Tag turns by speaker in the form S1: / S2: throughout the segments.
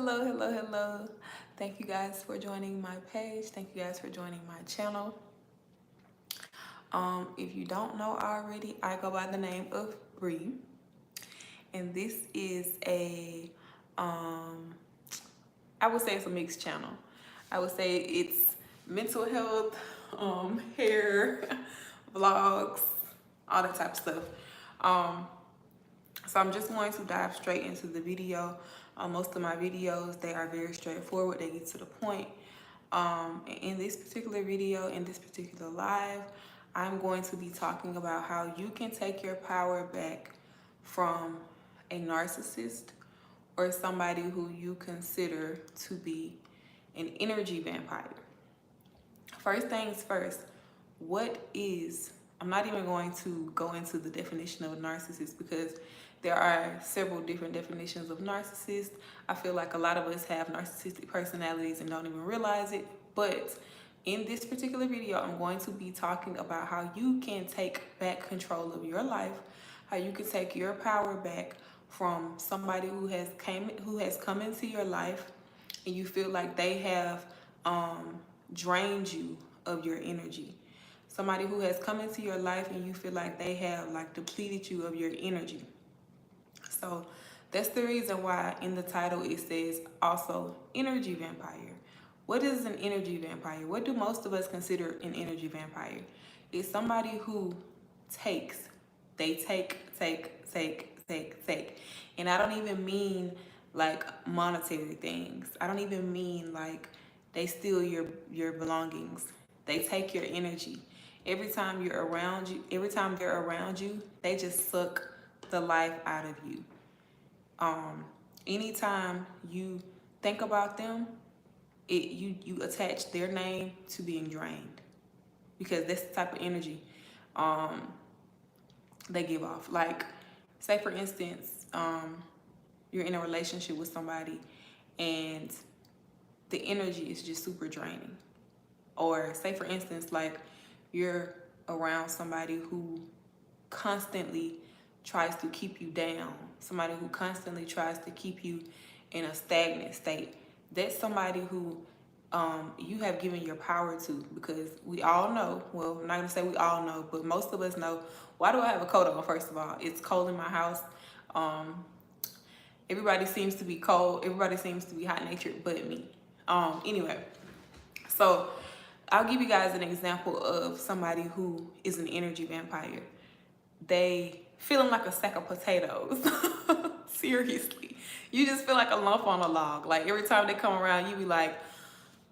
S1: Hello. Thank you guys for joining my page. Thank you guys for joining my channel. If you don't know already, I go by the name of Bree, and this is I would say it's a mixed channel. I would say it's mental health, hair, vlogs, all that type of stuff. So I'm just going to dive straight into the video. Most of my videos, they are very straightforward. They get to the point. In this particular video, in this particular live, I'm going to be talking about how you can take your power back from a narcissist or somebody who you consider to be an energy vampire. First things first, I'm not even going to go into the definition of a narcissist because there are several different definitions of narcissist. I feel like a lot of us have narcissistic personalities and don't even realize it. But in this particular video, I'm going to be talking about how you can take back control of your life, how you can take your power back from somebody who has come into your life and you feel like they have drained you of your energy. Somebody who has come into your life and you feel like they have depleted you of your energy. So that's the reason why in the title it says also energy vampire. What is an energy vampire? What do most of us consider an energy vampire? It's somebody who takes. They take. And I don't even mean like monetary things. I don't even mean like they steal your belongings. They take your energy. Every time they're around you, they just suck the life out of you. Anytime you think about them, you attach their name to being drained because that's the type of energy they give off. Like, say for instance, you're in a relationship with somebody and the energy is just super draining. Or say for instance, like you're around somebody who constantly tries to keep you down, somebody who constantly tries to keep you in a stagnant state. That's somebody who you have given your power to, because we all know, well, I'm not gonna say we all know, but most of us know. Why do I have a coat on? First of all, it's cold in my house. Everybody seems to be cold. Everybody seems to be hot-natured but me. Anyway, so I'll give you guys an example of somebody who is an energy vampire. They feeling like a sack of potatoes. Seriously. You just feel like a lump on a log. Like every time they come around, you be like,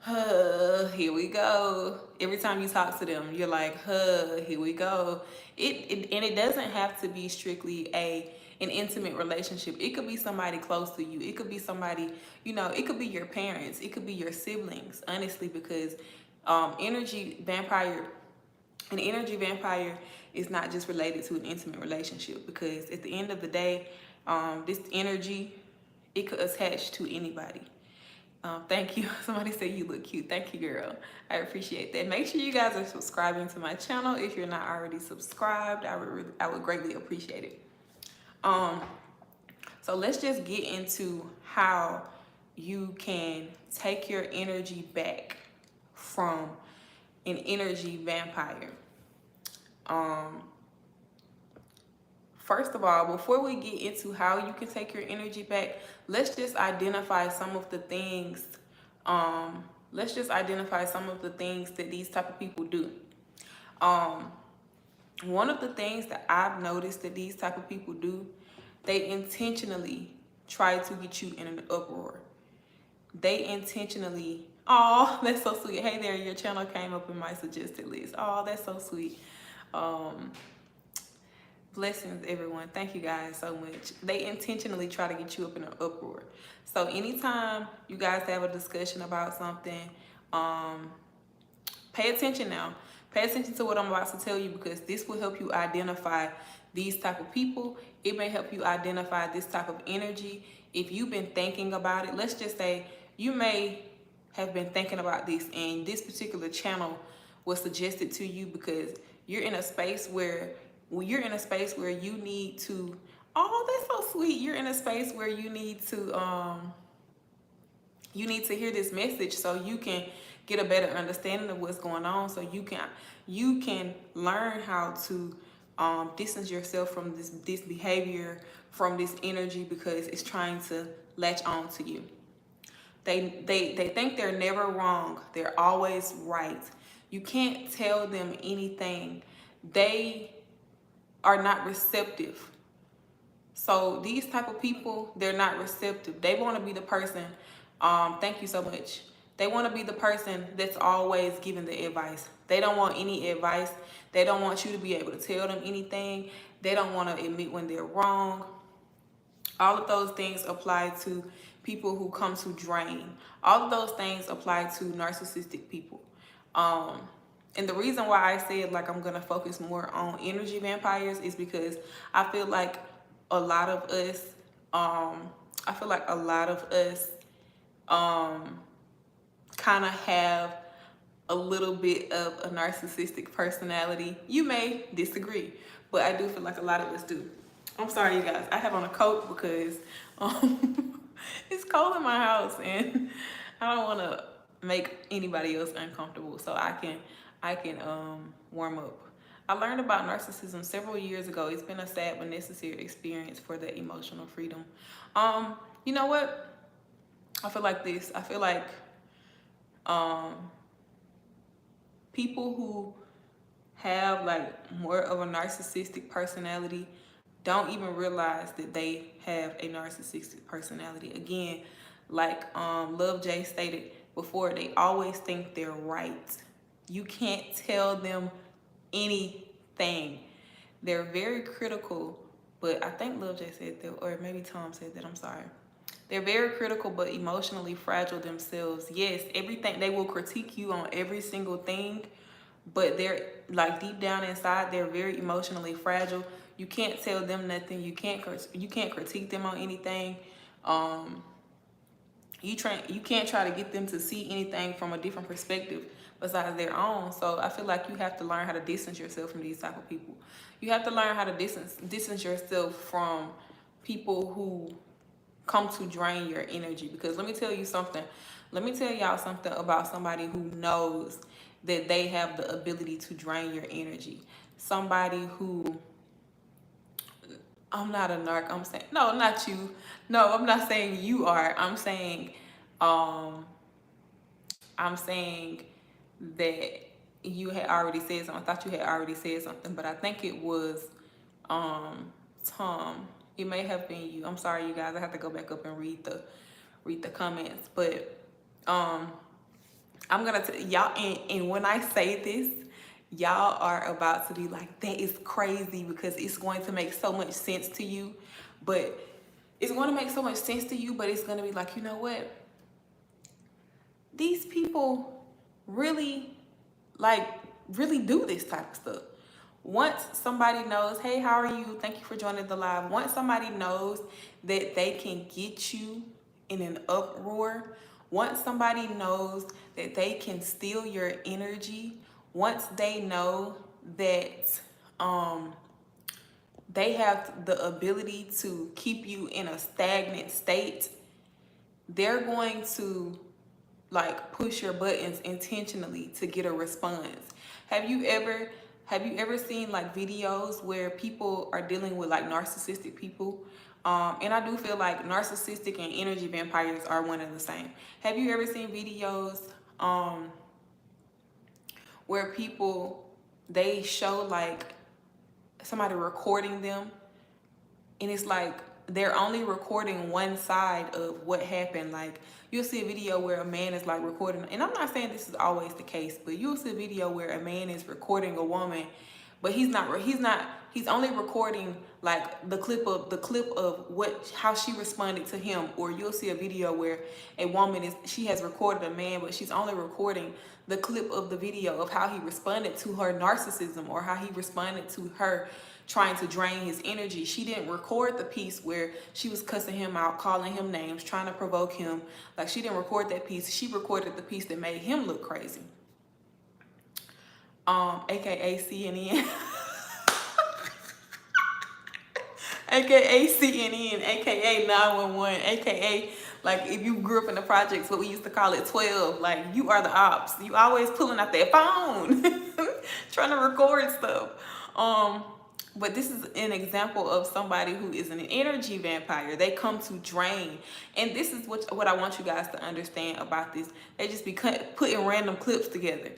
S1: here we go. Every time you talk to them, you're like, here we go. And it doesn't have to be strictly an intimate relationship. It could be somebody close to you. It could be somebody, it could be your parents. It could be your siblings, honestly, because an energy vampire is not just related to an intimate relationship, because at the end of the day, this energy, it could attach to anybody. Thank you. Somebody said you look cute. Thank you, girl. I appreciate that. Make sure you guys are subscribing to my channel if you're not already subscribed. I would greatly appreciate it. So let's just get into how you can take your energy back from an energy vampire. First of all, before we get into how you can take your energy back, let's just identify some of the things. That these type of people do. One of the things that I've noticed that these type of people do, they intentionally try to get you in an uproar. They intentionally, oh, that's so sweet. Hey there, your channel came up in my suggested list. Oh, that's so sweet. Blessings, everyone. Thank you guys so much. They intentionally try to get you up in an uproar. So anytime you guys have a discussion about something, pay attention now. Pay attention to what I'm about to tell you, because this will help you identify these type of people. It may help you identify this type of energy. If you've been thinking about it, let's just say you may have been thinking about this and this particular channel was suggested to you because you're in a space where you need to, oh, that's so sweet. You're in a space where you need to You need to hear this message so you can get a better understanding of what's going on, so you can learn how to distance yourself from this behavior, from this energy, because it's trying to latch on to you. They think they're never wrong. They're always right. You can't tell them anything. They are not receptive. So these type of people, they're not receptive. They want to be the person, thank you so much. They want to be the person that's always giving the advice. They don't want any advice. They don't want you to be able to tell them anything. They don't want to admit when they're wrong. All of those things apply to people who come to drain. All of those things apply to narcissistic people. And the reason why I said like I'm gonna focus more on energy vampires is because I feel like a lot of us, kind of have a little bit of a narcissistic personality. You may disagree, but I do feel like a lot of us do. I'm sorry, you guys. I have on a coat because it's cold in my house, and I don't want to make anybody else uncomfortable, so I can warm up. I learned about narcissism several years ago. It's been a sad but necessary experience for the emotional freedom. You know what? I feel like this. I feel like people who have like more of a narcissistic personality don't even realize that they have a narcissistic personality. Again, like Love J stated before, they always think they're right. You can't tell them anything. They're very critical, but I think Love J said that, or maybe Tom said that, I'm sorry. They're very critical but emotionally fragile themselves. Yes, everything, they will critique you on every single thing, but they're like deep down inside, they're very emotionally fragile. You can't tell them nothing. You can't critique them on anything. You can't try to get them to see anything from a different perspective besides their own. So I feel like you have to learn how to distance yourself from these type of people. You have to learn how to distance yourself from people who come to drain your energy. Because let me tell you something. Let me tell y'all something about somebody who knows that they have the ability to drain your energy. Somebody who, I'm not a narc. I'm saying, no, not you. No, I'm not saying you are. I'm saying that you had already said something. I thought you had already said something, but I think it was Tom. It may have been you. I'm sorry, you guys. I have to go back up and read the comments. But I'm gonna tell y'all, and when I say this, y'all are about to be like, that is crazy, because it's going to make so much sense to you. But it's going to make so much sense to you, but it's going to be like, you know what? These people really do this type of stuff. Once somebody knows, hey, how are you? Thank you for joining the live. Once somebody knows that they can get you in an uproar, once somebody knows that they can steal your energy, once they know that they have the ability to keep you in a stagnant state, they're going to like push your buttons intentionally to get a response. Have you ever seen like videos where people are dealing with like narcissistic people? And I do feel like narcissistic and energy vampires are one and the same. Have you ever seen videos where people, they show like somebody recording them, and it's like they're only recording one side of what happened? Like you'll see a video where a man is like recording, and I'm not saying this is always the case, but you'll see a video where a man is recording a woman, but he's only recording like the clip of how she responded to him. Or you'll see a video where a woman she has recorded a man, but she's only recording the clip of the video of how he responded to her narcissism, or how he responded to her trying to drain his energy. She didn't record the piece where she was cussing him out, calling him names, trying to provoke him. Like, she didn't record that piece. She recorded the piece that made him look crazy. AKA CNN. aka CNN, aka 911, aka like if you grew up in the projects, what we used to call it 12. Like you are the ops. You always pulling out that phone, trying to record stuff. Um, but this is an example of somebody who is an energy vampire. They come to drain. And this is what I want you guys to understand about this. They just be putting random clips together.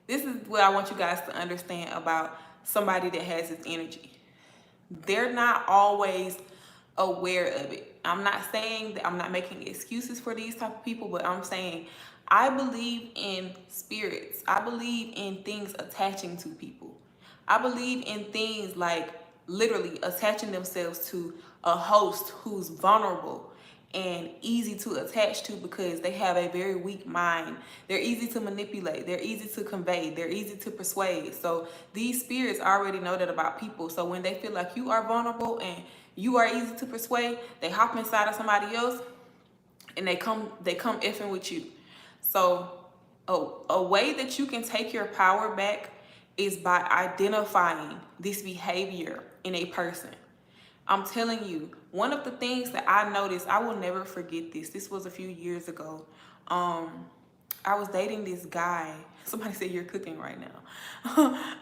S1: This is what I want you guys to understand about somebody that has this energy. They're not always aware of it. I'm not saying that I'm not making excuses for these type of people, but I'm saying I believe in spirits. I believe in things attaching to people. I believe in things like literally attaching themselves to a host who's vulnerable and easy to attach to because they have a very weak mind. They're easy to manipulate. They're easy to convey. They're easy to persuade. So these spirits already know that about people. So when they feel like you are vulnerable and you are easy to persuade, they hop inside of somebody else and they come effing with you. So a way that you can take your power back is by identifying this behavior in a person. I'm telling you, one of the things that I noticed, I will never forget this. This was a few years ago. I was dating this guy. Somebody said you're cooking right now.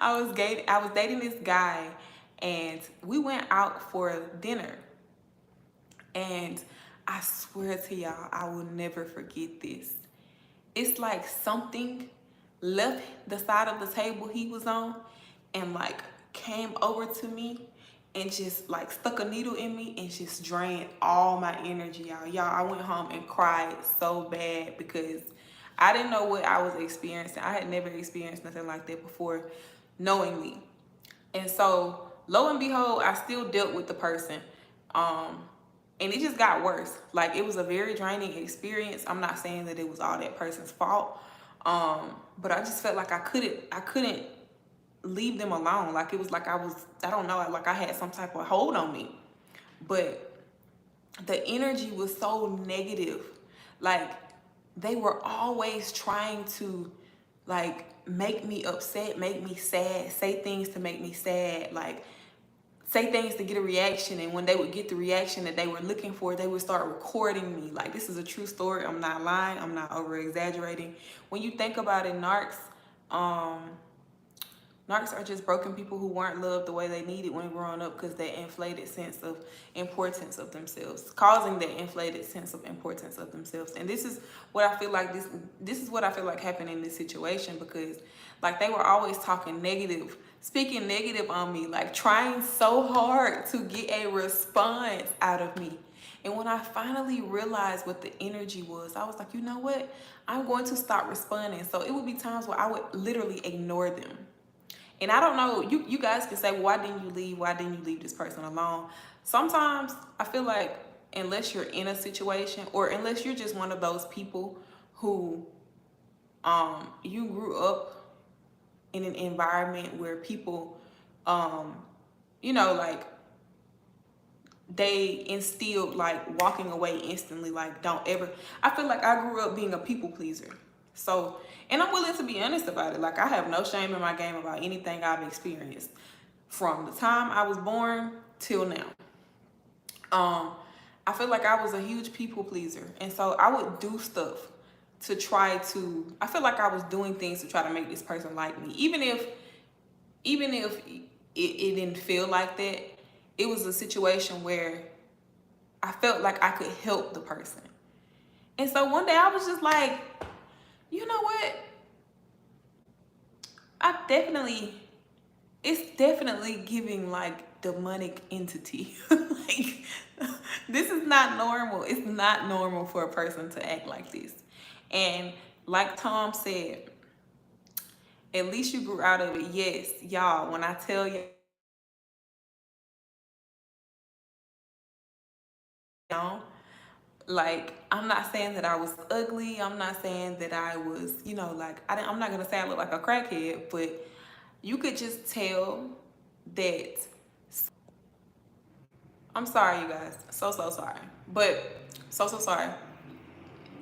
S1: I was dating this guy, and we went out for dinner. And I swear to y'all, I will never forget this. It's like something left the side of the table he was on and like came over to me and just like stuck a needle in me and just drained all my energy out. Y'all, I went home and cried so bad because I didn't know what I was experiencing. I had never experienced nothing like that before knowingly. And so lo and behold, I still dealt with the person. And it just got worse. Like it was a very draining experience. I'm not saying that it was all that person's fault. But I just felt like I couldn't leave them alone. Like it was like I don't know, like I had some type of hold on me. But the energy was so negative. Like they were always trying to like make me upset, make me sad, say things to make me sad, like say things to get a reaction. And when they would get the reaction that they were looking for, they would start recording me. Like this is a true story. I'm not lying. I'm not over exaggerating. When you think about it, narcs are just broken people who weren't loved the way they needed when growing up because that inflated sense of importance of themselves, causing that inflated sense of importance of themselves. And this is what I feel like this is what I feel like happened in this situation, because like they were always talking negative, speaking negative on me, like trying so hard to get a response out of me. And when I finally realized what the energy was, I was like, you know what? I'm going to stop responding. So it would be times where I would literally ignore them. And I don't know, you guys can say, well, why didn't you leave? Why didn't you leave this person alone? Sometimes I feel like unless you're in a situation or unless you're just one of those people who you grew up in an environment where people, you know, like they instilled like walking away instantly, like don't ever. I feel like I grew up being a people pleaser. So, and I'm willing to be honest about it. Like I have no shame in my game about anything I've experienced from the time I was born till now. I feel like I was a huge people pleaser. And so I would do stuff to try to, I feel like I was doing things to try to make this person like me. Even if it didn't feel like that, it was a situation where I felt like I could help the person. And so one day I was just like, you know what? It's definitely giving like demonic entity. Like, this is not normal. It's not normal for a person to act like this. And like Tom said, at least you grew out of it. Yes, y'all, when I tell you, like, I'm not saying that I was ugly. I'm not saying that I was, you know, like, I'm not going to say I look like a crackhead, but you could just tell that. I'm sorry, you guys. So sorry. But, so sorry.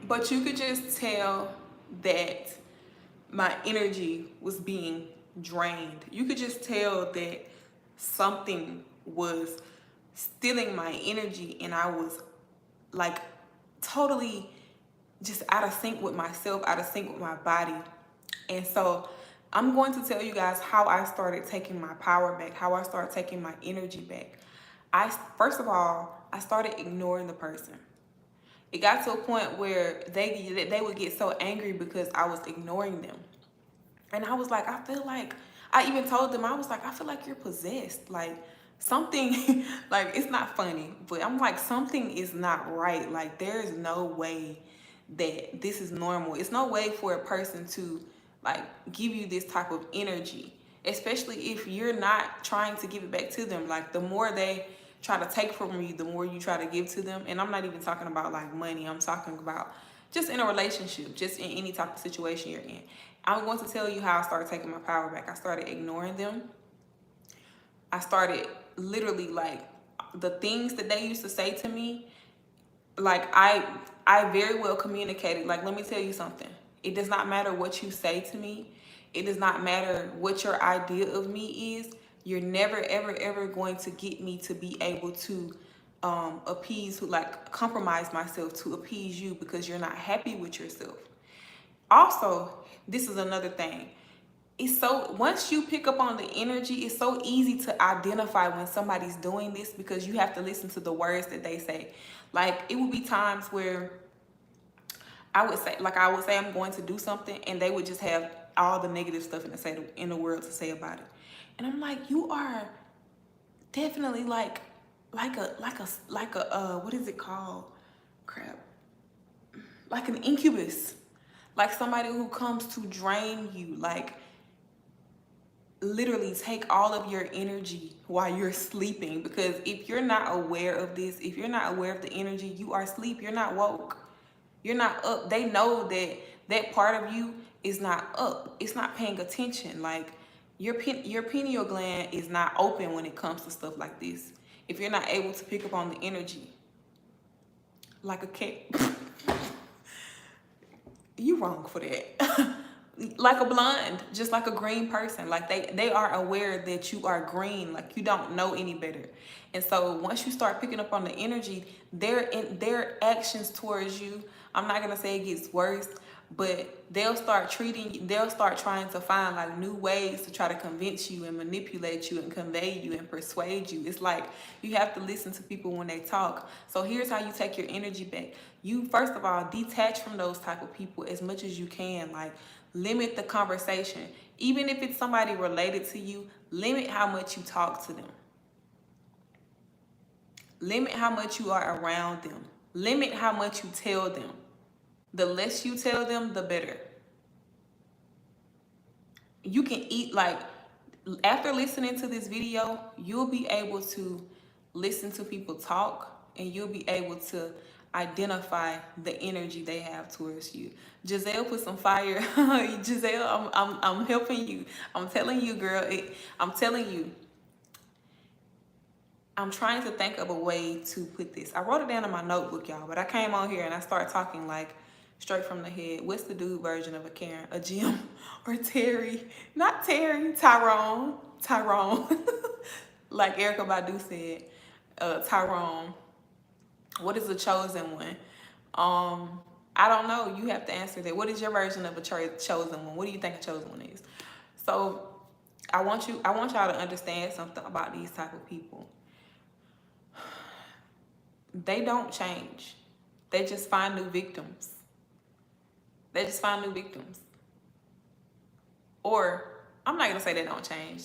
S1: But you could just tell that my energy was being drained. You could just tell that something was stealing my energy, and I was like totally just out of sync with myself, out of sync with my body. And so I'm going to tell you guys how I started taking my power back, how I started taking my energy back. First of all, I started ignoring the person. It got to a point where they would get so angry because I was ignoring them. And I was like, I feel like, I even told them, I was like, I feel like you're possessed. Like something, like it's not funny, but I'm like, something is not right. Like there's no way that this is normal. It's no way for a person to like give you this type of energy, especially if you're not trying to give it back to them. Like the more they try to take from you, the more you try to give to them. And I'm not even talking about like money. I'm talking about just in a relationship, just in any type of situation you're in. I'm going to tell you how I started taking my power back. I started ignoring them. I started literally like the things that they used to say to me, like I very well communicated. Like, let me tell you something. It does not matter what you say to me. It does not matter what your idea of me is. You're never, ever, ever going to get me to be able to appease, like compromise myself to appease you because you're not happy with yourself. Also, this is another thing. It's so, once you pick up on the energy, it's so easy to identify when somebody's doing this because you have to listen to the words that they say. Like it would be times where I would say I'm going to do something, and they would just have all the negative stuff in the world to say about it. And I'm like, you are definitely like a what is it called? Crap. Like an incubus. Like somebody who comes to drain you, like literally take all of your energy while you're sleeping. Because if you're not aware of this, if you're not aware of the energy, you are asleep. You're not woke. You're not up. They know that that part of you is not up. It's not paying attention. Like your pineal gland is not open when it comes to stuff like this. If you're not able to pick up on the energy, like a cat. You wrong for that. Like a blind, just like a green person. Like they are aware that you are green, like you don't know any better. And so once you start picking up on the energy, their actions towards you, I'm not gonna say it gets worse, but they'll start trying to find like new ways to try to convince you and manipulate you and convey you and persuade you. It's like you have to listen to people when they talk. So here's how you take your energy back. You first of all detach from those type of people as much as you can. Like limit the conversation. Even if it's somebody related to you, limit how much you talk to them. Limit how much you are around them. Limit how much you tell them. The less you tell them, the better. You can eat, like, after listening to this video, you'll be able to listen to people talk, and you'll be able to identify the energy they have towards you. Giselle put some fire. Giselle, I'm helping you. I'm telling you, girl. I'm telling you. I'm trying to think of a way to put this. I wrote it down in my notebook, y'all, but I came on here and I started talking like straight from the head. What's the dude version of a Karen? A Jim or Terry? Not Terry, Tyrone. Like Erykah Badu said, Tyrone. What is the chosen one? I don't know. You have to answer that. What is your version of a chosen one? What do you think a chosen one is? So I want y'all to understand something about these type of people. They don't change. They just find new victims. Or, I'm not going to say they don't change.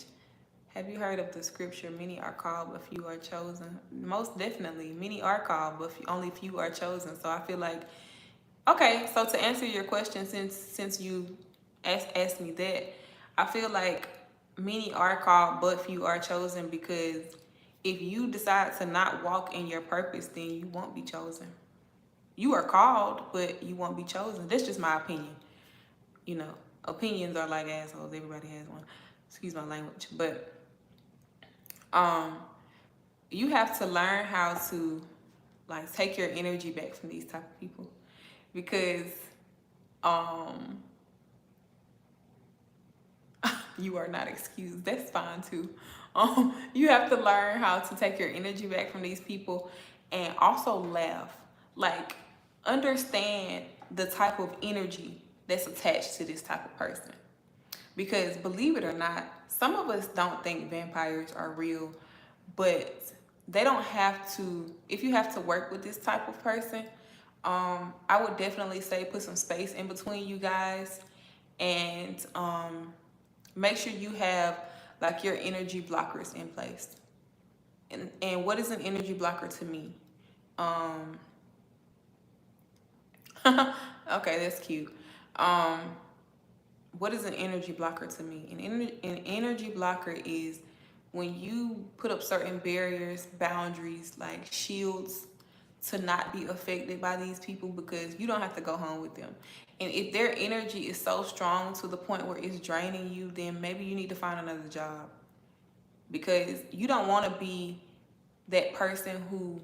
S1: Have you heard of the scripture, many are called, but few are chosen? Most definitely, many are called, but only few are chosen. So I feel like, okay, so to answer your question, since you asked me that, I feel like many are called, but few are chosen, because if you decide to not walk in your purpose, then you won't be chosen. You are called, but you won't be chosen. That's just my opinion. You know, opinions are like assholes. Everybody has one. Excuse my language. But you have to learn how to like take your energy back from these type of people, because you are not excused. That's fine too. You have to learn how to take your energy back from these people, and also laugh. Like, understand the type of energy that's attached to this type of person. Because believe it or not, some of us don't think vampires are real, but they don't have to. If you have to work with this type of person, I would definitely say put some space in between you guys, and make sure you have like your energy blockers in place. And what is an energy blocker to me? Um, okay, that's cute. Um, what is an energy blocker to me? An energy blocker is when you put up certain barriers, boundaries, like shields to not be affected by these people, because you don't have to go home with them. And if their energy is so strong to the point where it's draining you, then maybe you need to find another job, because you don't want to be that person who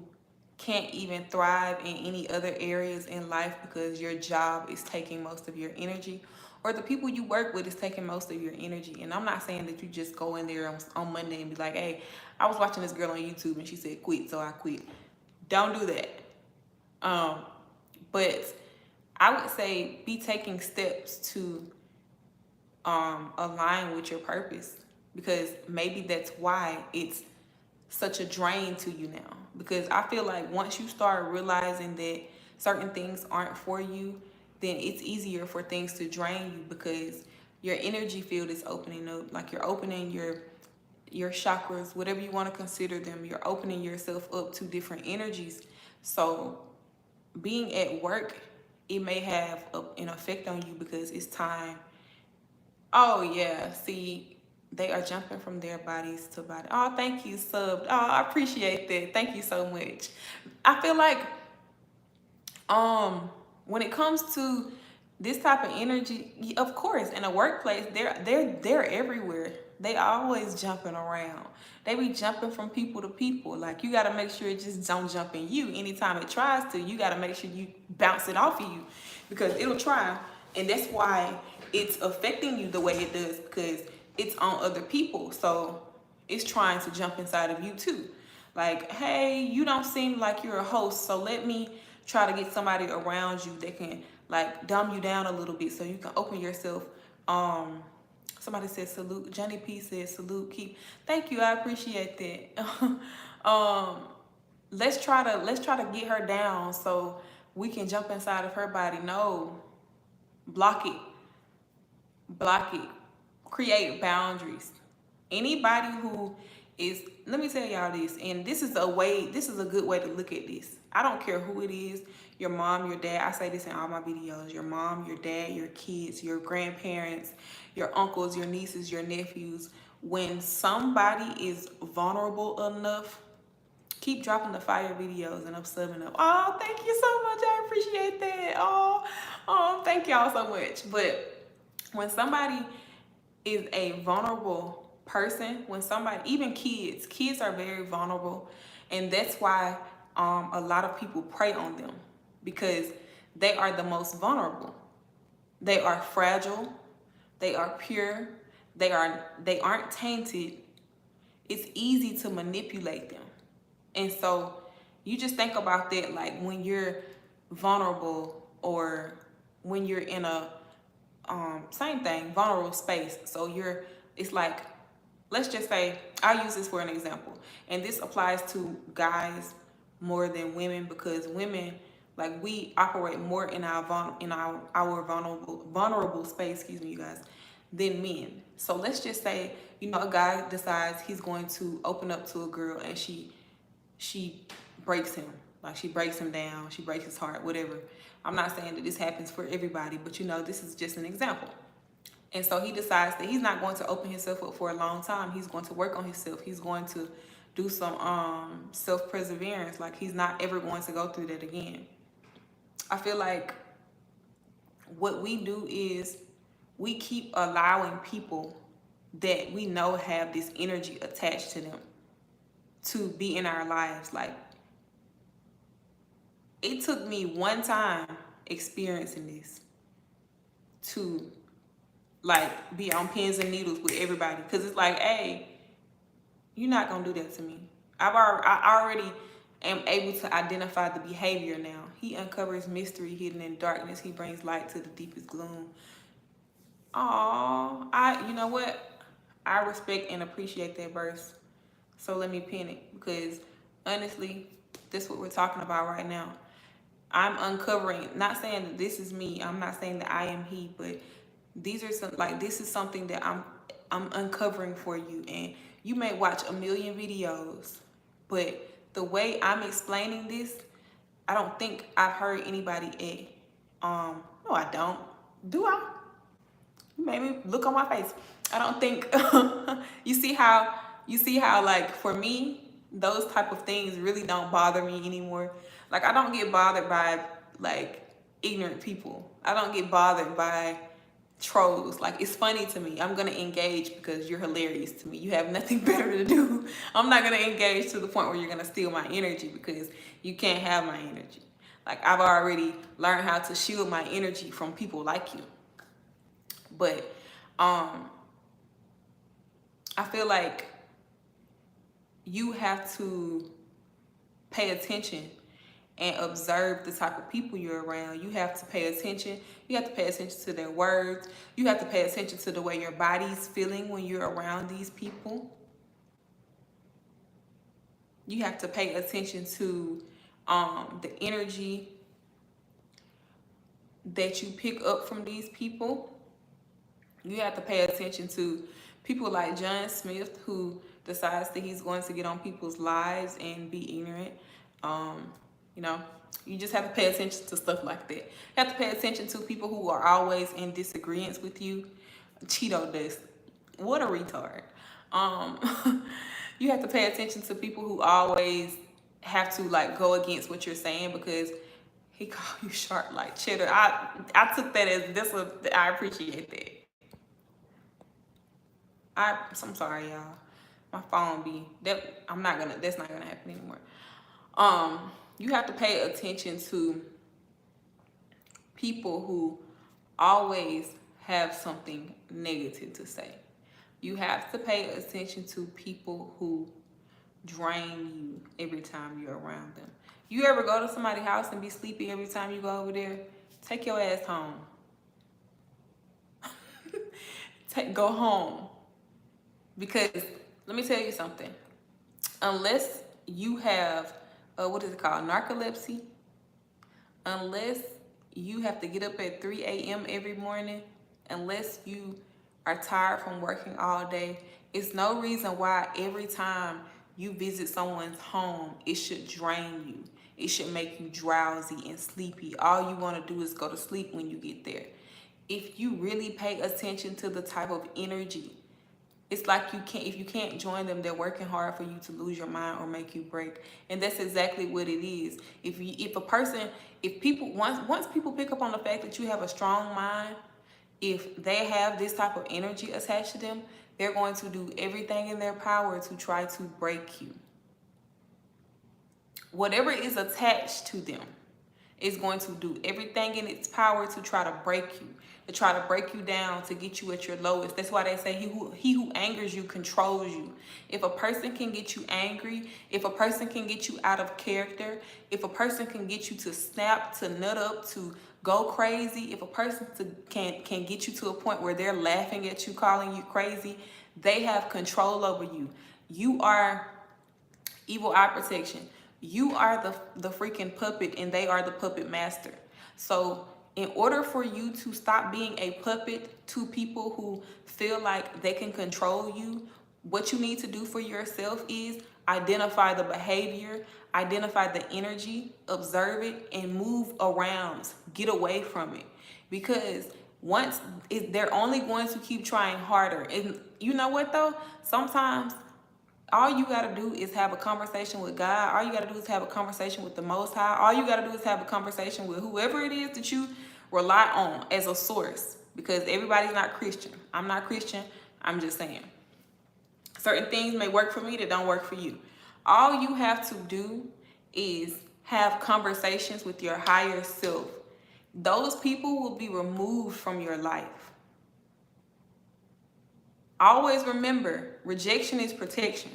S1: can't even thrive in any other areas in life because your job is taking most of your energy, or the people you work with is taking most of your energy. And I'm not saying that you just go in there on Monday and be like, hey, I was watching this girl on YouTube and she said quit, so I quit. Don't do that. um but I would say be taking steps to align with your purpose, because maybe that's why it's such a drain to you now. Because I feel like once you start realizing that certain things aren't for you, then it's easier for things to drain you, because your energy field is opening up. Like, you're opening your chakras, whatever you want to consider them. You're opening yourself up to different energies. So being at work, it may have an effect on you because it's time. Oh yeah, see, they are jumping from their bodies to body. Oh, thank you, sub. Oh, I appreciate that. Thank you so much. I feel like when it comes to this type of energy, of course, in a workplace, they're everywhere. They always jumping around. They be jumping from people to people. Like, you gotta make sure it just don't jump in you. Anytime it tries to, you gotta make sure you bounce it off of you, because it'll try. And that's why it's affecting you the way it does, because it's on other people. So it's trying to jump inside of you too. Like, hey, you don't seem like you're a host, so let me try to get somebody around you that can like dumb you down a little bit so you can open yourself. Somebody said salute. Johnny P said salute. Keep. Thank you. I appreciate that. Let's try to get her down so we can jump inside of her body. No, block it. Block it. Create boundaries. Anybody who is, let me tell y'all this, and this is a good way to look at this. I don't care who it is, your mom, your dad. I say this in all my videos. Your mom, your dad, your kids, your grandparents, your uncles, your nieces, your nephews. When somebody is vulnerable enough, keep dropping the fire videos and I'm subbing up. Oh, thank you so much. I appreciate that. Thank y'all so much. But when somebody is a vulnerable person, when somebody, even kids are very vulnerable, and that's why a lot of people prey on them, because they are the most vulnerable. They are fragile, they are pure, they aren't tainted. It's easy to manipulate them. And so you just think about that, like when you're vulnerable, or when you're in a same thing, vulnerable space. So it's like, let's just say, I'll use this for an example, and this applies to guys more than women, because women, like, we operate more in our vulnerable space, excuse me, you guys, than men. So let's just say, a guy decides he's going to open up to a girl, and she breaks him. Like, she breaks him down, she breaks his heart, whatever. I'm not saying that this happens for everybody, but this is just an example. And so he decides that he's not going to open himself up for a long time. He's going to work on himself. He's going to do some self-perseverance. Like, he's not ever going to go through that again. I feel like what we do is we keep allowing people that we know have this energy attached to them to be in our lives. Like, it took me one time experiencing this to like be on pins and needles with everybody, because it's like, hey, You're not gonna do that to me. I already am able to identify the behavior now. He uncovers mystery hidden in darkness. He brings light to the deepest gloom. You know what? I respect and appreciate that verse. So let me pin it, because honestly, that's what we're talking about right now. I'm uncovering, not saying that this is me. I'm not saying that I am he, but these are some, like, this is something that I'm uncovering for you. And you may watch a million videos, but the way I'm explaining this, I don't think I've heard anybody no, I don't. Do I? You made me look on my face. I don't think you see how like for me, those type of things really don't bother me anymore. Like I don't get bothered by like ignorant people. I don't get bothered by trolls. Like it's funny to me. I'm gonna engage because you're hilarious to me. You have nothing better to do. I'm not gonna engage to the point where you're gonna steal my energy, because you can't have my energy. Like I've already learned how to shield my energy from people like you. But I feel like you have to pay attention and observe the type of people you're around. You have to pay attention. You have to pay attention to their words. You have to pay attention to the way your body's feeling when you're around these people. You have to pay attention to the energy that you pick up from these people. You have to pay attention to people like John Smith, who decides that he's going to get on people's lives and be ignorant. You know, you just have to pay attention to stuff like that. You have to pay attention to people who are always in disagreements with you. Cheeto dust. What a retard. You have to pay attention to people who always have to like go against what you're saying, because he called you sharp like cheddar. I took that as this was, I appreciate that. I'm sorry, y'all. My phone be that that's not gonna happen anymore. You have to pay attention to people who always have something negative to say. You have to pay attention to people who drain you every time you're around them. You ever go to somebody's house and be sleepy every time you go over there? Take your ass home. Go home. Because let me tell you something. Unless you have, what is it called? Narcolepsy. Unless you have to get up at 3 a.m. every morning, unless you are tired from working all day, it's no reason why every time you visit someone's home, it should drain you. It should make you drowsy and sleepy. All you want to do is go to sleep when you get there. If you really pay attention to the type of energy, it's like if you can't join them, they're working hard for you to lose your mind or make you break. And that's exactly what it is. If people, once people pick up on the fact that you have a strong mind, if they have this type of energy attached to them, they're going to do everything in their power to try to break you. Whatever is attached to them is going to do everything in its power to try to break you, to try to break you down, to get you at your lowest. That's why they say he who angers you controls you. If a person can get you angry, if a person can get you out of character, if a person can get you to snap, to nut up, to go crazy, if a person can get you to a point where they're laughing at you, calling you crazy, they have control over you. You are evil eye protection. You are the freaking puppet and they are the puppet master. So in order for you to stop being a puppet to people who feel like they can control you, what you need to do for yourself is identify the behavior, identify the energy, observe it, and move around. Get away from it. Because they're only going to keep trying harder. And you know what though? Sometimes all you got to do is have a conversation with God. All you got to do is have a conversation with the Most High. All you got to do is have a conversation with whoever it is that you rely on as a source. Because everybody's not Christian. I'm not Christian. I'm just saying. Certain things may work for me that don't work for you. All you have to do is have conversations with your higher self. Those people will be removed from your life. Always remember, rejection is protection.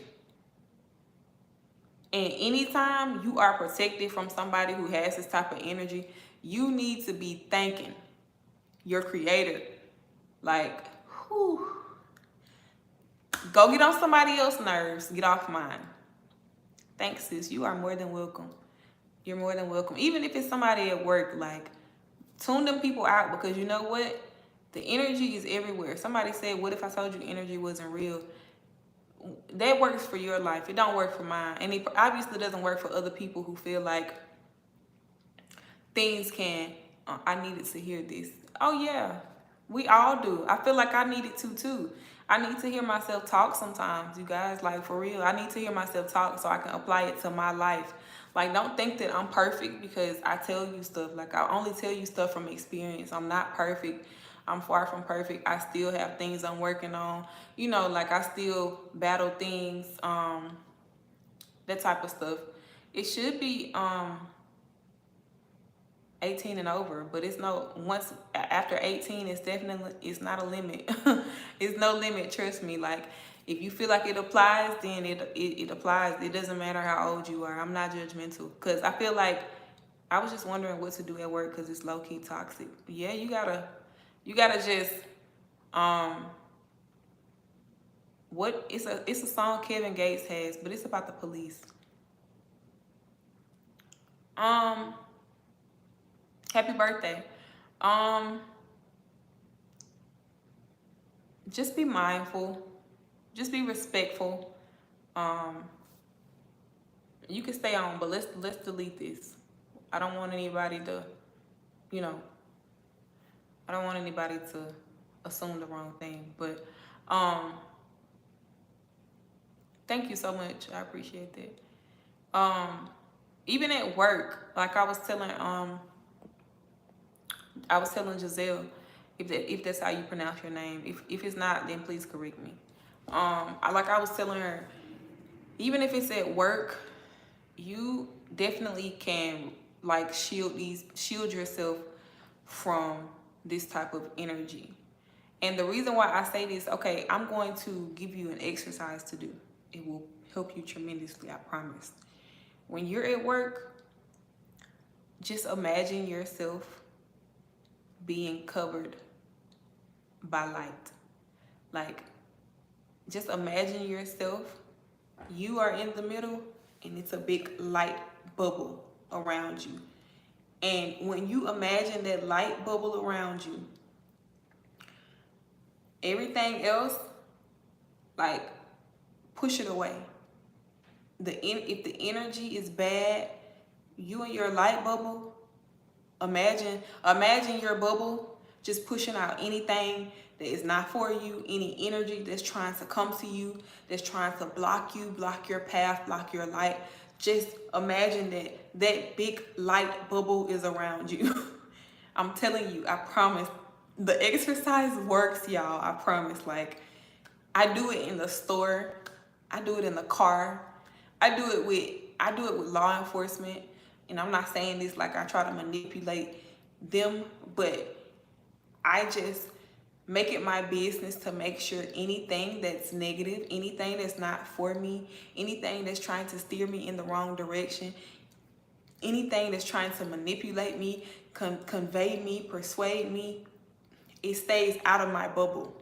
S1: And anytime you are protected from somebody who has this type of energy, you need to be thanking your creator. Like, whew, go get on somebody else's nerves, get off mine. Thanks, sis. You are more than welcome. You're more than welcome. Even if it's somebody at work, like, tune them people out, because you know what? The energy is everywhere. Somebody said, what if I told you energy wasn't real? That works for your life. It don't work for mine. And it obviously doesn't work for other people who feel like things can, I needed to hear this. Oh yeah, we all do. I feel like I needed to too. I need to hear myself talk sometimes, you guys, like for real. I need to hear myself talk so I can apply it to my life. Like, don't think that I'm perfect because I tell you stuff. Like, I only tell you stuff from experience. I'm not perfect. I'm far from perfect. I still have things I'm working on. You know, like I still battle things, that type of stuff. It should be 18 and over, but it's no, once after 18, it's not a limit. It's no limit, trust me. Like, if you feel like it applies, then it applies. It doesn't matter how old you are. I'm not judgmental, because I feel like I was just wondering what to do at work because it's low-key toxic. Yeah, you gotta just what, it's a song Kevin Gates has, but it's about the police. Happy birthday. Just be mindful. Just be respectful. You can stay on, but let's delete this. I don't want anybody to, you know, I don't want anybody to assume the wrong thing. But thank you so much. I appreciate that. Even at work, like I was telling Giselle, if that's how you pronounce your name. If it's not, then please correct me. I was telling her, even if it's at work, you definitely can like shield yourself from this type of energy. And the reason why I say this, okay, I'm going to give you an exercise to do. It will help you tremendously, I promise. When you're at work, just imagine yourself being covered by light. Like, just imagine yourself, you are in the middle and it's a big light bubble around you. And when you imagine that light bubble around you, everything else, like, push it away. If the energy is bad, you and your light bubble, imagine your bubble just pushing out anything that is not for you, any energy that's trying to come to you, that's trying to block you, block your path, block your light. Just imagine that big light bubble is around you. I'm telling you, I promise. The exercise works, y'all. I promise. Like, I do it in the store. I do it in the car. I do it with law enforcement. And I'm not saying this like I try to manipulate them, but I just make it my business to make sure anything that's negative, anything that's not for me, anything that's trying to steer me in the wrong direction, anything that's trying to manipulate me, convey me, persuade me, it stays out of my bubble.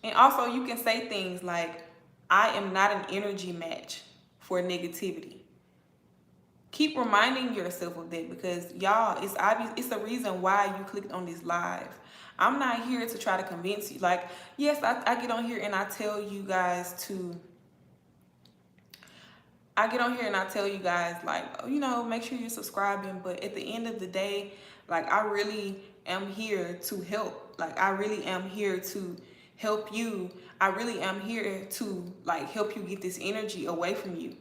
S1: And also, you can say things like, I am not an energy match for negativity. Keep reminding yourself of that, because y'all, it's obvious. It's the reason why you clicked on this live. I'm not here to try to convince you. Like, yes, I get on here and I tell you guys like, you know, make sure you're subscribing. But at the end of the day, like, I really am here to help. Like, I really am here to help you. I really am here to, like, help you get this energy away from you.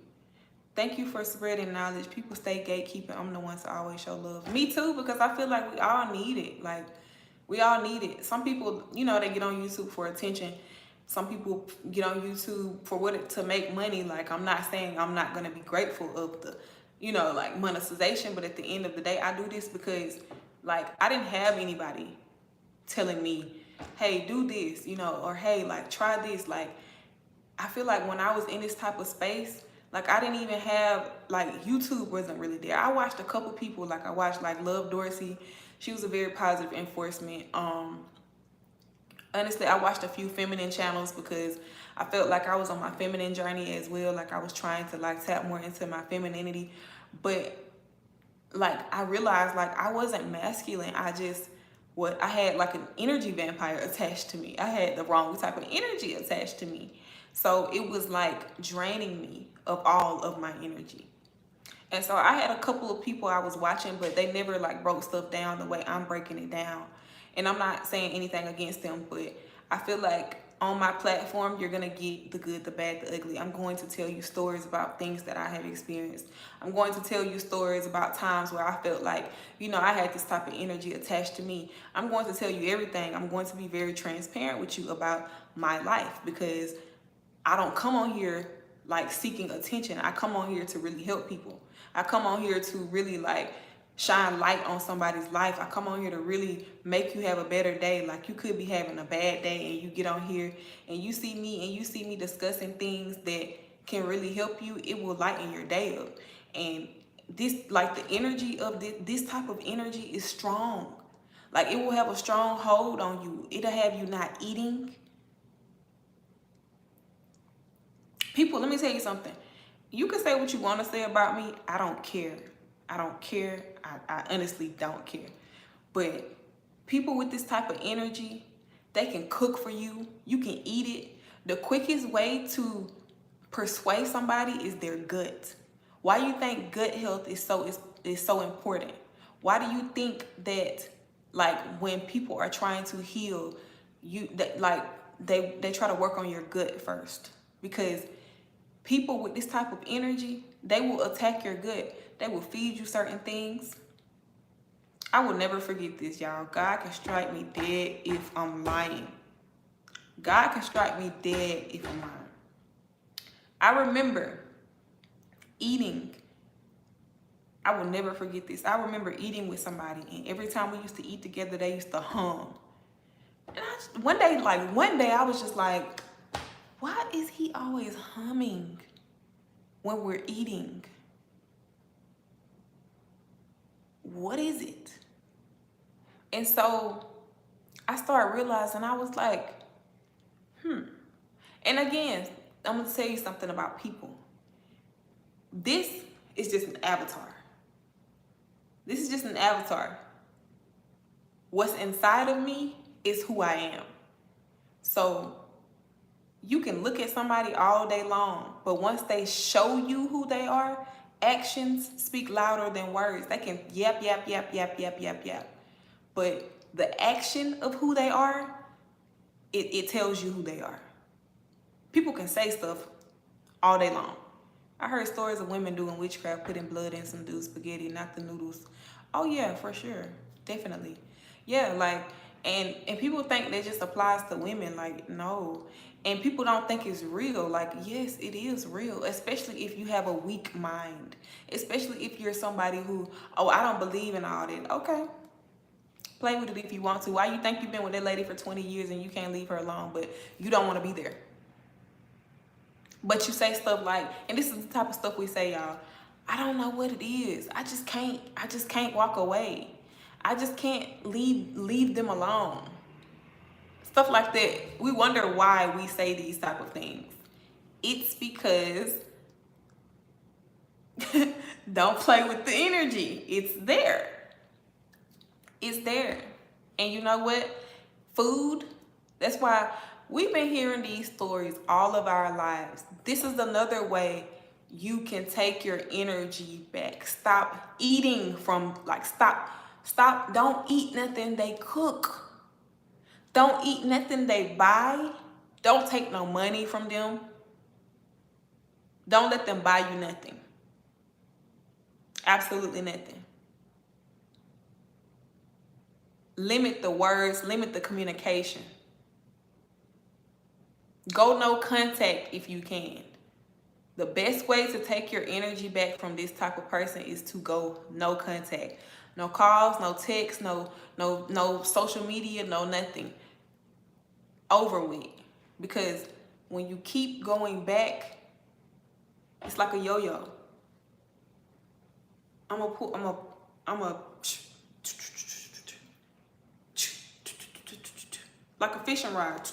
S1: Thank you for spreading knowledge. People stay gatekeeping. I'm the one to always show love. Me too, because I feel like we all need it. Like, we all need it. Some people, you know, they get on YouTube for attention. Some people get on YouTube to make money. Like, I'm not saying I'm not going to be grateful of the, you know, like, monetization. But at the end of the day, I do this because, like, I didn't have anybody telling me, hey, do this, you know, or hey, like, try this. Like, I feel like when I was in this type of space, Like, I didn't even have, like, YouTube wasn't really there. I watched a couple people, like, I watched, like, Love Dorsey. She was a very positive enforcement. Honestly, I watched a few feminine channels because I felt like I was on my feminine journey as well. Like, I was trying to, like, tap more into my femininity. But, like, I realized, like, I wasn't masculine. I had, like, an energy vampire attached to me. I had the wrong type of energy attached to me. So it was, like, draining me of all of my energy. And so I had a couple of people I was watching, but they never, like, broke stuff down the way I'm breaking it down. And I'm not saying anything against them, but I feel like on my platform, you're going to get the good, the bad, the ugly. I'm going to tell you stories about things that I have experienced. I'm going to tell you stories about times where I felt like, you know, I had this type of energy attached to me. I'm going to tell you everything. I'm going to be very transparent with you about my life, because I don't come on here like seeking attention. I come on here to really help people. I come on here to really, like, shine light on somebody's life. I come on here to really make you have a better day. Like, you could be having a bad day and you get on here and you see me discussing things that can really help you. It will lighten your day up. And this, like, the energy of this type of energy is strong. Like, it will have a strong hold on you. It'll have you not eating. People, let me tell you something. You can say what you want to say about me. I don't care. I don't care. I honestly don't care. But people with this type of energy, they can cook for you. You can eat it. The quickest way to persuade somebody is their gut. Why do you think gut health is so important? Why do you think that, like, when people are trying to heal, they try to work on your gut first? Because people with this type of energy, they will attack your gut. They will feed you certain things. I will never forget this, y'all. God can strike me dead if I'm lying. God can strike me dead if I'm lying. I remember eating. I will never forget this. I remember eating with somebody, and every time we used to eat together, they used to hum. And one day I was just like, why is he always humming when we're eating? What is it? And so I started realizing, I was like, And again, I'm going to tell you something about people. This is just an avatar. This is just an avatar. What's inside of me is who I am. So you can look at somebody all day long, but once they show you who they are, actions speak louder than words. They can yap. But the action of who they are, it tells you who they are. People can say stuff all day long. I heard stories of women doing witchcraft, putting blood in some dude's spaghetti, not the noodles. Oh yeah, for sure. Definitely. Yeah, like, and people think that just applies to women. Like, no. And people don't think it's real. Like, yes, it is real, especially if you have a weak mind. Especially if you're somebody who, oh, I don't believe in all that. Okay. Play with it if you want to. Why you think you've been with that lady for 20 years and you can't leave her alone, but you don't want to be there? But you say stuff like, and this is the type of stuff we say, y'all, I don't know what it is. I just can't walk away. I just can't leave them alone. Stuff like that. We wonder why we say these type of things. It's because don't play with the energy. It's there. It's there. And you know what? Food, that's why we've been hearing these stories all of our lives. This is another way you can take your energy back. Stop eating from, like, stop, don't eat nothing they cook. Don't eat nothing they buy. Don't take no money from them. Don't let them buy you nothing. Absolutely nothing. Limit the words, limit the communication. Go no contact if you can. The best way to take your energy back from this type of person is to go no contact. No calls, no texts, no social media, no nothing. Over with. Because when you keep going back It's like a yo-yo. I'm a like a fishing rod.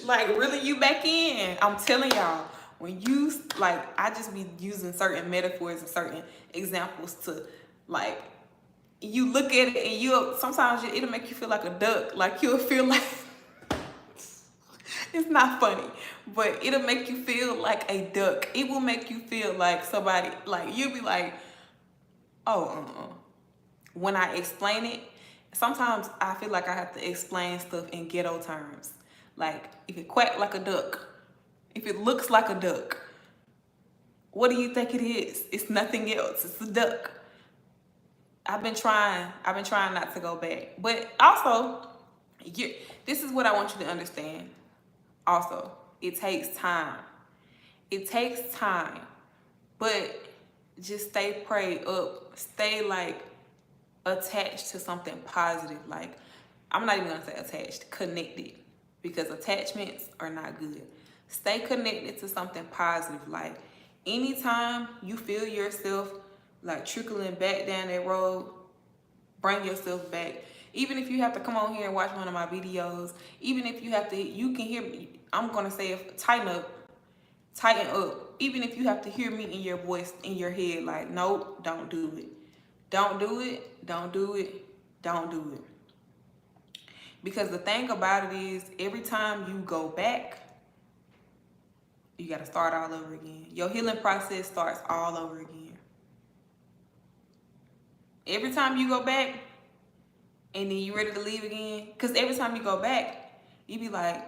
S1: Like, really, you back in? I'm telling y'all, when you, like, I just be using certain metaphors and certain examples to, like, you look at it and sometimes it'll make you feel like a duck. Like, you'll feel like, it's not funny, but it'll make you feel like a duck. It will make you feel like somebody, like, you'll be like, oh, When I explain it, sometimes I feel like I have to explain stuff in ghetto terms. Like, if it quack like a duck, if it looks like a duck, what do you think it is? It's nothing else. It's a duck. I've been trying not to go back. But also, this is what I want you to understand. Also, it takes time. It takes time. But just stay prayed up. Stay, like, attached to something positive. Like, I'm not even gonna say attached, connected, because attachments are not good. Stay connected to something positive. Like, anytime you feel yourself like trickling back down that road, bring yourself back. Even if you have to come on here and watch one of my videos, even if you have to, you can hear me. I'm gonna say, tighten up. Even if you have to hear me in your voice, in your head, like, nope, don't do it. Don't do it, don't do it, don't do it. Because the thing about it is, every time you go back, you got to start all over again. Your healing process starts all over again. Every time you go back and then you ready to leave again, because every time you go back, you be like,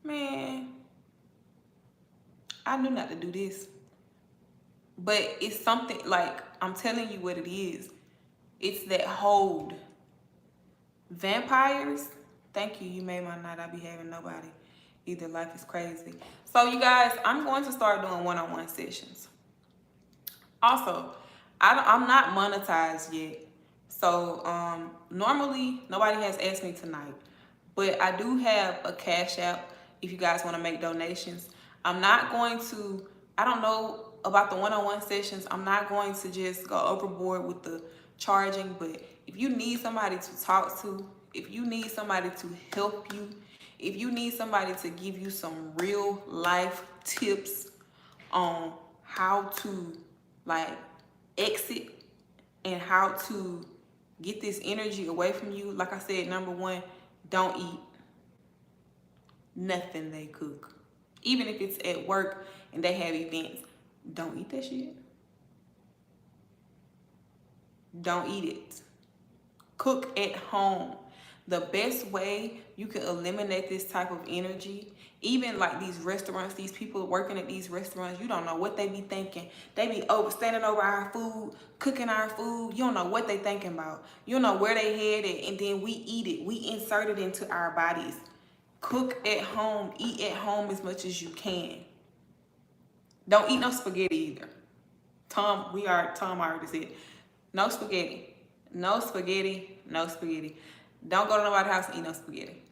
S1: man, I knew not to do this. But it's something, like, I'm telling you what it is. It's that hold. Vampires, thank you. You made my night. I be having nobody. Either life is crazy. So, you guys, I'm going to start doing one-on-one sessions. Also, I'm not monetized yet. So, normally, nobody has asked me tonight. But I do have a Cash App if you guys want to make donations. I'm not going to, I don't know about the one-on-one sessions. I'm not going to just go overboard with the charging, but if you need somebody to talk to, if you need somebody to help you, if you need somebody to give you some real life tips on how to, like, exit and how to get this energy away from you, like I said, number one, don't eat nothing they cook. Even if it's at work and they have events, don't eat that shit. Don't eat it. Cook at home. The best way you can eliminate this type of energy, even like these restaurants, these people working at these restaurants, you don't know what they be thinking. They be standing over our food, cooking our food. You don't know what they thinking about. You don't know where they headed, and then we eat it. We insert it into our bodies. Cook at home. Eat at home as much as you can. Don't eat no spaghetti either. Tom already said, no spaghetti. No spaghetti. No spaghetti. Don't go to nobody's house and eat no spaghetti.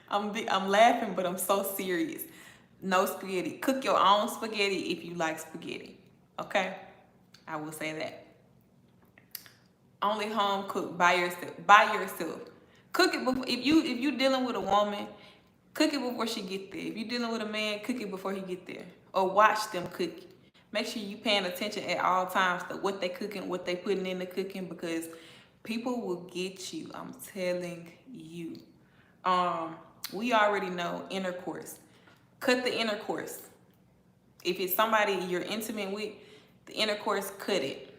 S1: I'm laughing, but I'm so serious. No spaghetti. Cook your own spaghetti if you like spaghetti. Okay? I will say that. Only home cook by yourself. Cook it before, if you dealing with a woman, cook it before she get there. If you're dealing with a man, cook it before he get there. Or watch them cook it. Make sure you paying attention at all times to what they cooking, what they putting in the cooking, because people will get you. I'm telling you. We already know intercourse. Cut the intercourse. If it's somebody you're intimate with, the intercourse, cut it.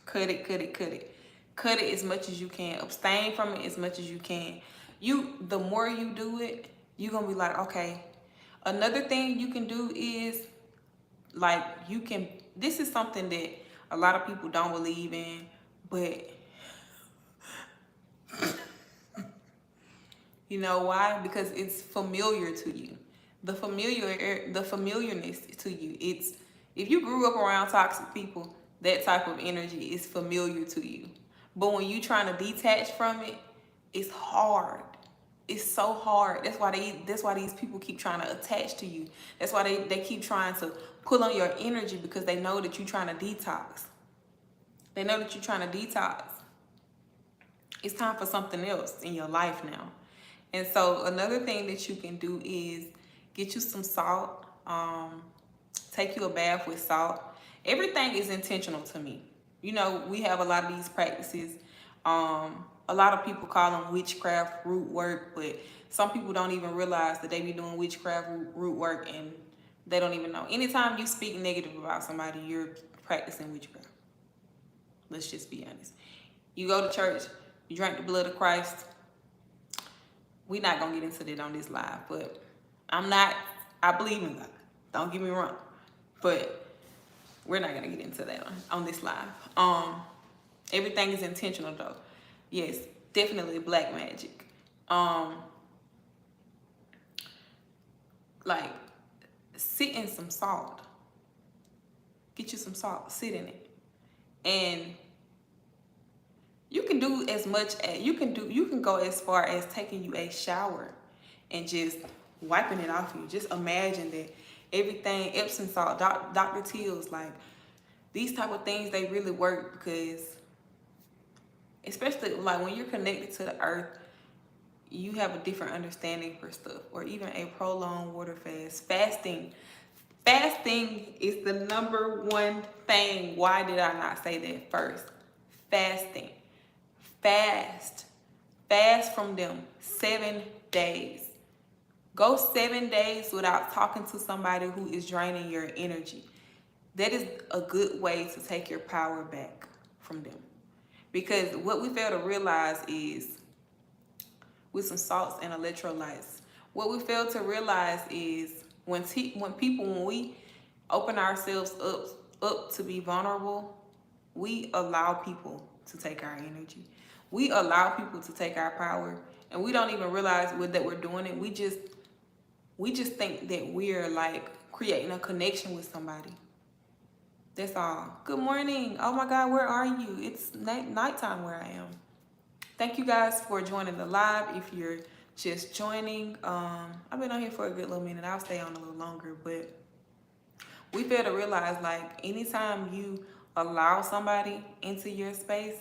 S1: Cut it, cut it, cut it. Cut it as much as you can. Abstain from it as much as you can. The more you do it, you're gonna be like, okay. Another thing you can do is, like, this is something that a lot of people don't believe in, but you know why? Because it's familiar to you. The familiarness to you. It's, if you grew up around toxic people, that type of energy is familiar to you. But when you trying to detach from it, it's hard. It's so hard. That's why these people keep trying to attach to you. That's why they keep trying to pull on your energy, because they know that you're trying to detox. They know that you're trying to detox. It's time for something else in your life now. And so another thing that you can do is get you some salt. Take you a bath with salt. Everything is intentional to me. You know, we have a lot of these practices. A lot of people call them witchcraft root work, but some people don't even realize that they be doing witchcraft root work and they don't even know. Anytime you speak negative about somebody, you're practicing witchcraft. Let's just be honest. You go to church, you drink the blood of Christ. We're not going to get into that on this live, but I believe in God. Don't get me wrong. But we're not going to get into that on this live. Everything is intentional though. Yes, definitely black magic. Like, sit in some salt. Get you some salt, sit in it. And you can do as much as you can go as far as taking you a shower and just wiping it off you. Just imagine that everything, Epsom salt, Dr. Teal's, like these type of things, they really work, because especially like when you're connected to the earth, you have a different understanding for stuff. Or even a prolonged water fast. Fasting is the number one thing. Why did I not say that first? Fasting. Fast from them 7 days. Go 7 days without talking to somebody who is draining your energy. That is a good way to take your power back from them. Because what we fail to realize is, with some salts and electrolytes, what we fail to realize is when we open ourselves up to be vulnerable, we allow people to take our energy. We allow people to take our power, and we don't even realize that we're doing it. We just think that we're like creating a connection with somebody. That's all. Good morning. Oh my God, where are you? It's nighttime where I am. Thank you guys for joining the live. If you're just joining, I've been on here for a good little minute. I'll stay on a little longer, but we fail to realize, like, anytime you allow somebody into your space,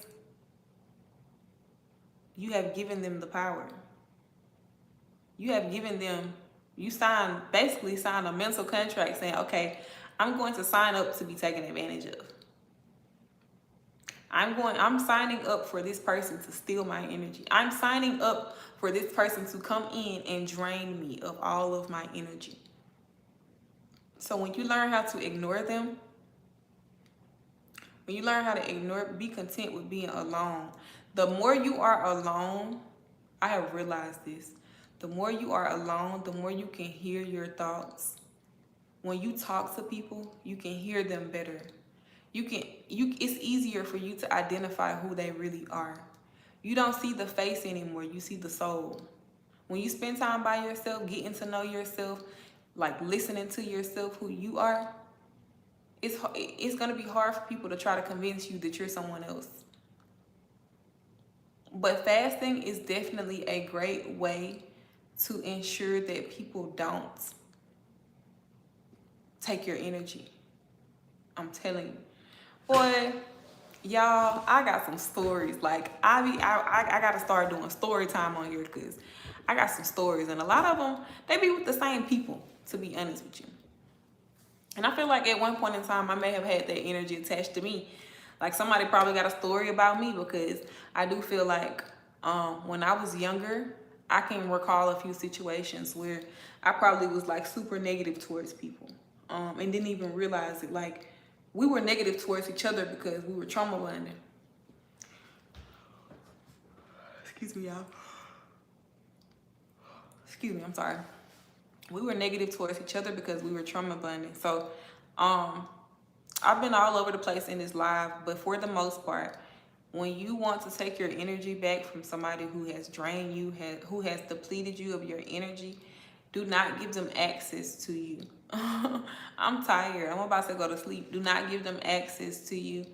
S1: you have given them the power. You have given them, basically sign a mental contract saying, okay, I'm going to sign up to be taken advantage of. I'm signing up for this person to steal my energy. I'm signing up for this person to come in and drain me of all of my energy. So when you learn how to ignore them, be content with being alone. The more you are alone, I have realized this. The more you are alone, the more you can hear your thoughts. When you talk to people, you can hear them better. It's easier for you to identify who they really are. You don't see the face anymore, you see the soul. When you spend time by yourself, getting to know yourself, like listening to yourself, who you are, it's going to be hard for people to try to convince you that you're someone else. But fasting is definitely a great way to ensure that people don't take your energy. I'm telling you. Boy, y'all, I got some stories. Like, I got to start doing story time on here, because I got some stories. And a lot of them, they be with the same people, to be honest with you. And I feel like at one point in time, I may have had that energy attached to me. Like, somebody probably got a story about me, because I do feel like when I was younger, I can recall a few situations where I probably was like super negative towards people and didn't even realize it. Like, we were negative towards each other because we were trauma bonding. Excuse me, y'all. Excuse me, I'm sorry. We were negative towards each other because we were trauma bonding. So I've been all over the place in this live, but for the most part, when you want to take your energy back from somebody who has drained you, who has depleted you of your energy, do not give them access to you. I'm tired. I'm about to go to sleep. Do not give them access to you.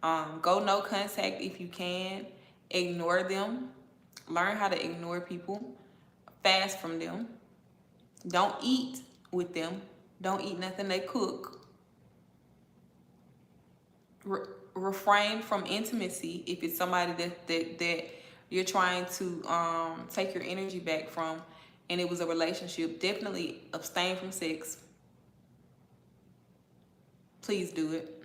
S1: Go no contact if you can. Ignore them. Learn how to ignore people. fast from them. Don't eat with them. Don't eat nothing they cook. Refrain from intimacy if it's somebody that you're trying to take your energy back from, and it was a relationship. Definitely abstain from sex. Please do it.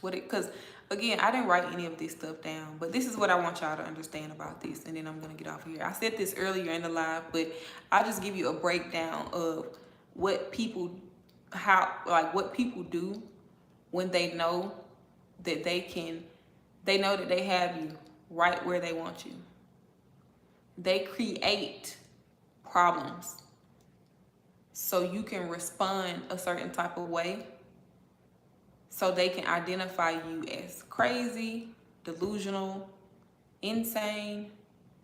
S1: Because again, I didn't write any of this stuff down, but this is what I want y'all to understand about this, and then I'm gonna get off of here. I said this earlier in the live, but I'll just give you a breakdown of what people do when they know that they know that they have you right where they want you. They create problems so you can respond a certain type of way, so they can identify you as crazy, delusional, insane,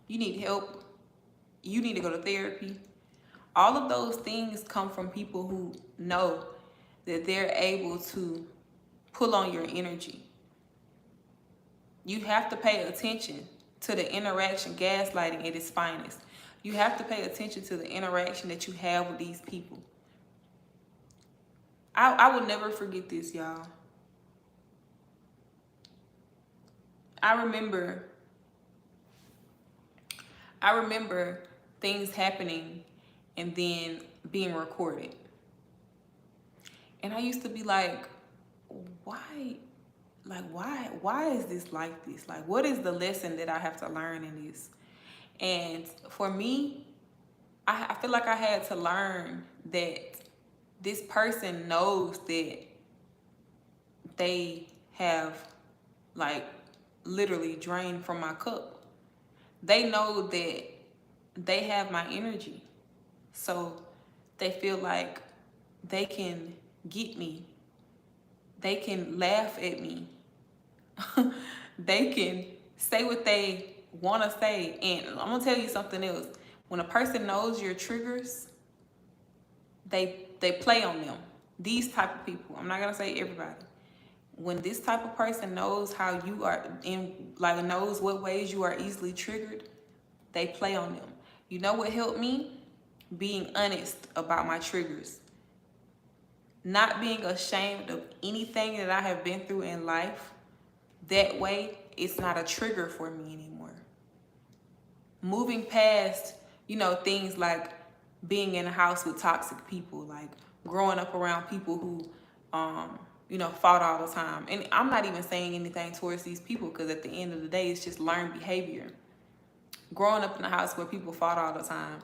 S1: you need help, you need to go to therapy. All of those things come from people who know that they're able to pull on your energy. You have to pay attention to the interaction, gaslighting at its finest. You have to pay attention to the interaction that you have with these people. I will never forget this, y'all. I remember things happening and then being recorded. And I used to be like, why is this like this? Like, what is the lesson that I have to learn in this? And for me, I feel like I had to learn that this person knows that they have, like, literally drained from my cup. They know that they have my energy. So they feel like they can get me. They can laugh at me. They can say what they want to say. And I'm going to tell you something else. When a person knows your triggers, they play on them. These type of people. I'm not going to say everybody. When this type of person knows how you are knows what ways you are easily triggered, they play on them. You know what helped me? Being honest about my triggers. Not being ashamed of anything that I have been through in life. That way, it's not a trigger for me anymore. Moving past, things like being in a house with toxic people, like growing up around people who, fought all the time. And I'm not even saying anything towards these people, because at the end of the day, it's just learned behavior. Growing up in a house where people fought all the time,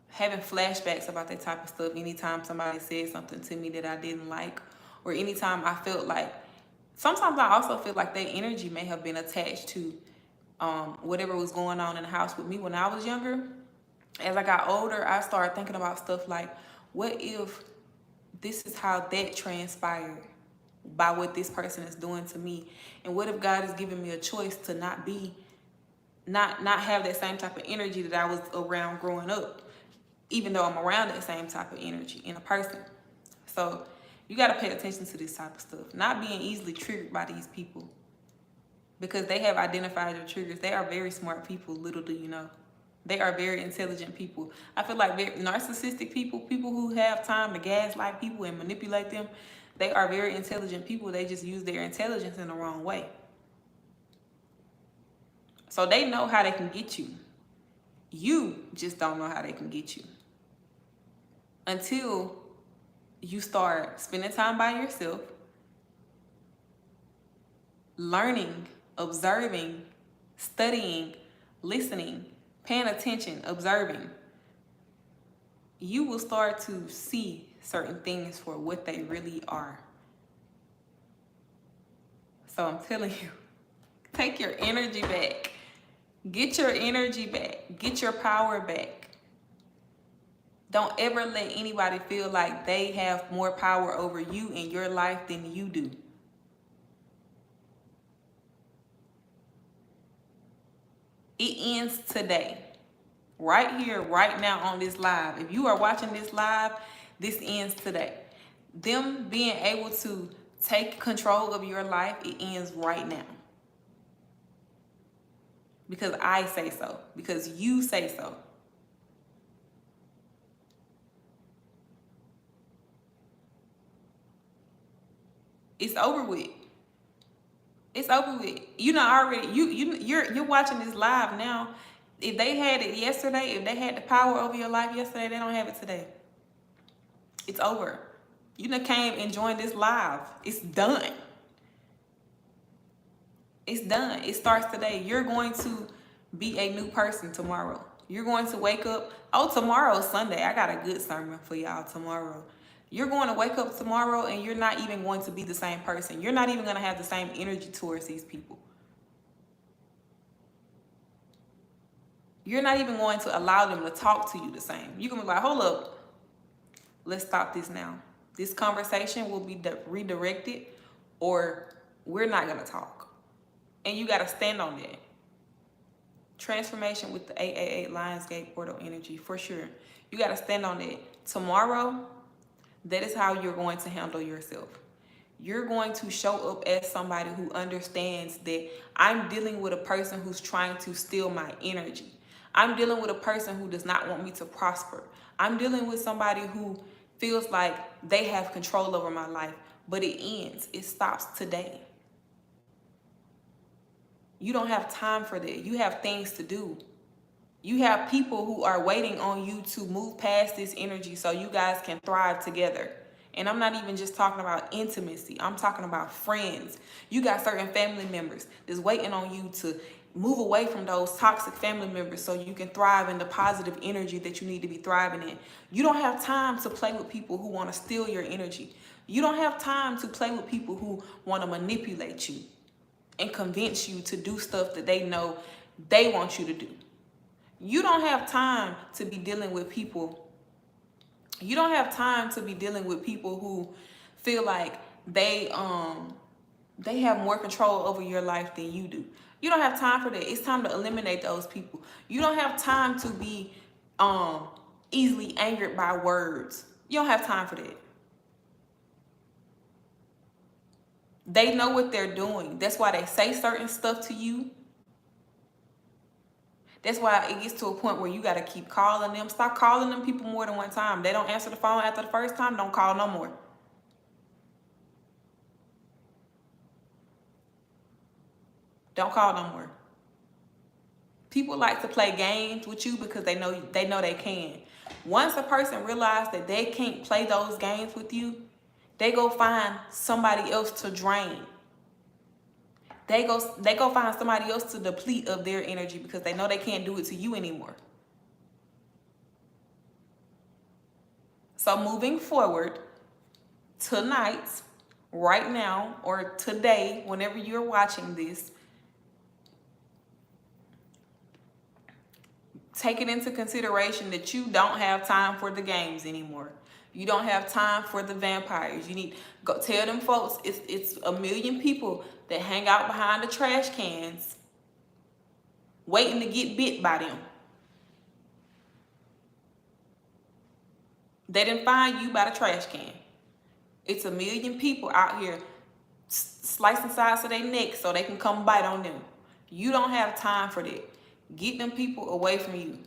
S1: having flashbacks about that type of stuff anytime somebody said something to me that I didn't like, or anytime I felt like, sometimes I also feel like their energy may have been attached to whatever was going on in the house with me when I was younger. As I got older, I started thinking about stuff like, what if this is how that transpired by what this person is doing to me? And what if God is giving me a choice to not have that same type of energy that I was around growing up, even though I'm around that same type of energy in a person? So you got to pay attention to this type of stuff. Not being easily triggered by these people, because they have identified your triggers. They are very smart people, little do you know. They are very intelligent people. I feel like very narcissistic people who have time to gaslight people and manipulate them, they are very intelligent people. They just use their intelligence in the wrong way. So they know how they can get you. You just don't know how they can get you. Until you start spending time by yourself, learning, observing, studying, listening, paying attention, observing, you will start to see certain things for what they really are. So I'm telling you, take your energy back. Get your energy back. Get your power back. Don't ever let anybody feel like they have more power over you in your life than you do. It ends today. Right here, right now on this live. If you are watching this live, this ends today. Them being able to take control of your life, it ends right now. because I say so, because you say so. It's over with. It's over with. You know already. You're watching this live now. If they had it yesterday, if they had the power over your life yesterday, they don't have it today. It's over. You done came and joined this live. It's done. It's done. It starts today. You're going to be a new person tomorrow. You're going to wake up. Oh, tomorrow's Sunday. I got a good sermon for y'all tomorrow. You're going to wake up tomorrow and you're not even going to be the same person. You're not even going to have the same energy towards these people. You're not even going to allow them to talk to you the same. You're going to be like, hold up. Let's stop this now. This conversation will be redirected, or we're not going to talk. And you got to stand on that. Transformation with the 888 Lionsgate portal energy, for sure. You got to stand on that. Tomorrow, that is how you're going to handle yourself. You're going to show up as somebody who understands that I'm dealing with a person who's trying to steal my energy. I'm dealing with a person who does not want me to prosper. I'm dealing with somebody who feels like they have control over my life, but it ends. It stops today. You don't have time for that. You have things to do. You have people who are waiting on you to move past this energy so you guys can thrive together. And I'm not even just talking about intimacy. I'm talking about friends. You got certain family members that's waiting on you to move away from those toxic family members so you can thrive in the positive energy that you need to be thriving in. You don't have time to play with people who want to steal your energy. You don't have time to play with people who want to manipulate you and convince you to do stuff that they know they want you to do. You don't have time to be dealing with people. You don't have time to be dealing with people who feel like they have more control over your life than you do. You don't have time for that. It's time to eliminate those people. You don't have time to be easily angered by words. You don't have time for that. They know what they're doing. That's why they say certain stuff to you. That's why it gets to a point where you got to keep calling them. Stop calling them people more than one time. They don't answer the phone after the first time, don't call no more. Don't call no more. People like to play games with you because they know they can. Once a person realizes that they can't play those games with you, they go find somebody else to drain. They go find somebody else to deplete of their energy because they know they can't do it to you anymore. So moving forward, tonight, right now, or today, whenever you're watching this, take it into consideration that you don't have time for the games anymore. You don't have time for the vampires. You need go tell them folks it's a million people that hang out behind the trash cans waiting to get bit by them. They didn't find you by the trash can. It's a million people out here slicing sides of their neck so they can come bite on them. You don't have time for that. Get them people away from you.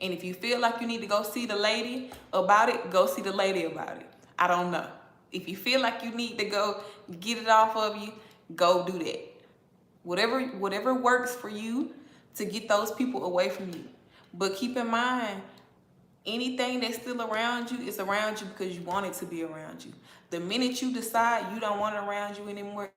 S1: And if you feel like you need to go see the lady about it, go see the lady about it. I don't know. If you feel like you need to go get it off of you, go do that. Whatever works for you to get those people away from you. But keep in mind, anything that's still around you is around you because you want it to be around you. The minute you decide you don't want it around you anymore,